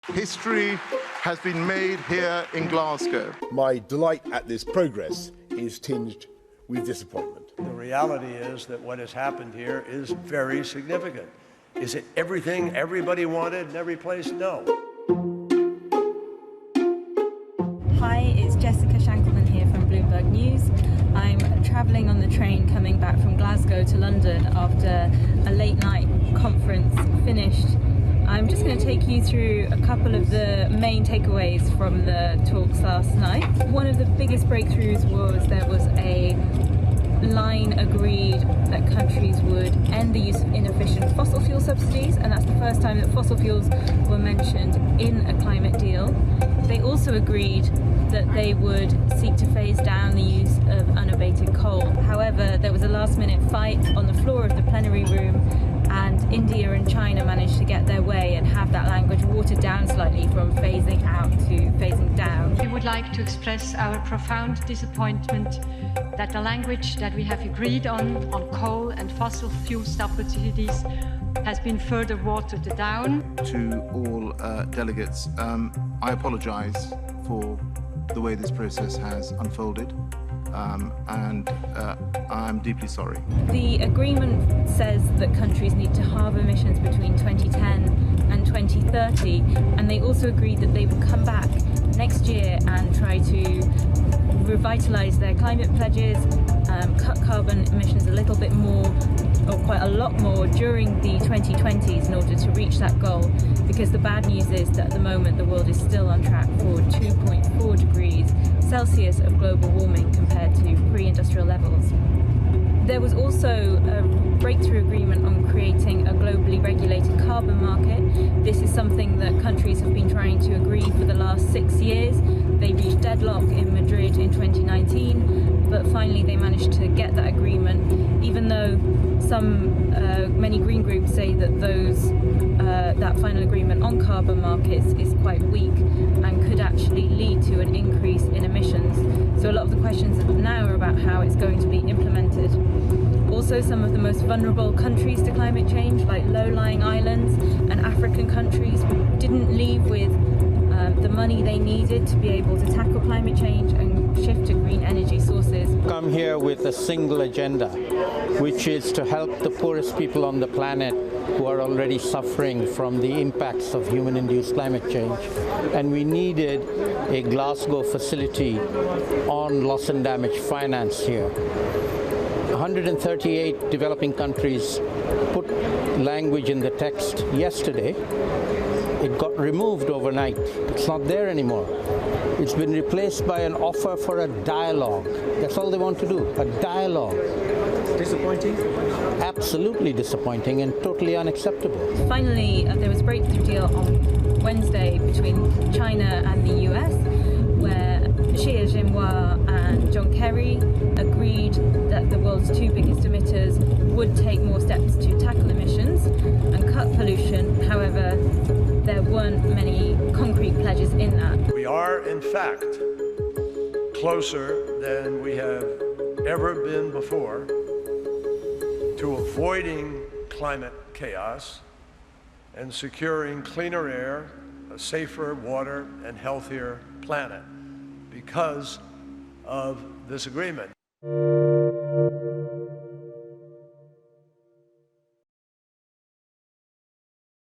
History has been made here in Glasgow. My delight at this progress is tinged with disappointment. The reality is that what has happened here is very significant. Is it everything everybody wanted in every place? No. Hi, it's Jessica Shankelman here from Bloomberg News. I'm travelling on the train coming back from Glasgow to London after a late night conference finished. I'm just going to take you through a couple of the main takeaways from the talks last night. One of the biggest breakthroughs was there was a line agreed that countries would end the use of inefficient fossil fuel subsidies, and that's the first time that fossil fuels were mentioned in a climate deal. They also agreed that they would seek to phase down the use of unabated coal. However, there was a last-minute fight on the floor of the plenary room, and India and China managed to get their way and have that language watered down slightly from phasing out to phasing down. We would like to express our profound disappointment that the language that we have agreed on coal and fossil fuel subsidies has been further watered down. To all delegates, I apologise for the way this process has unfolded. And I'm deeply sorry. The agreement says that countries need to halve emissions between 2010 and 2030, and they also agreed that they would come back next year and try to revitalise their climate pledges, cut carbon emissions a little bit more, or quite a lot more, during the 2020s in order to reach that goal, because the bad news is that at the moment the world is still on track for 2.4 degrees Celsius of global warming compared to pre-industrial levels. There was also a breakthrough agreement on creating a globally regulated carbon market. This is something that countries have been trying to agree for the last 6 years. They reached deadlock in Madrid in 2019, but finally they managed to get that agreement, even though many green groups say that that final agreement on carbon markets is quite weak and could actually lead to an increase in emissions. So a lot of the questions now are about how it's going to be implemented. Also, some of the most vulnerable countries to climate change, like low-lying islands and African countries, didn't leave with the money they needed to be able to tackle climate change and shift to green energy sources. Come here with a single agenda, which is to help the poorest people on the planet who are already suffering from the impacts of human-induced climate change. And we needed a Glasgow facility on loss and damage finance here. 138 developing countries put language in the text yesterday. It got removed overnight. It's not there anymore. It's been replaced by an offer for a dialogue. That's all they want to do, a dialogue. Disappointing? Absolutely disappointing and totally unacceptable. Finally, there was a breakthrough deal on Wednesday between China and the US, where Xi Jinping and John Kerry agreed that the world's two biggest emitters would take more steps to tackle emissions and cut pollution. However, there weren't many concrete pledges in that. We are, in fact, closer than we have ever been before to avoiding climate chaos and securing cleaner air, a safer water, and healthier planet because of this agreement.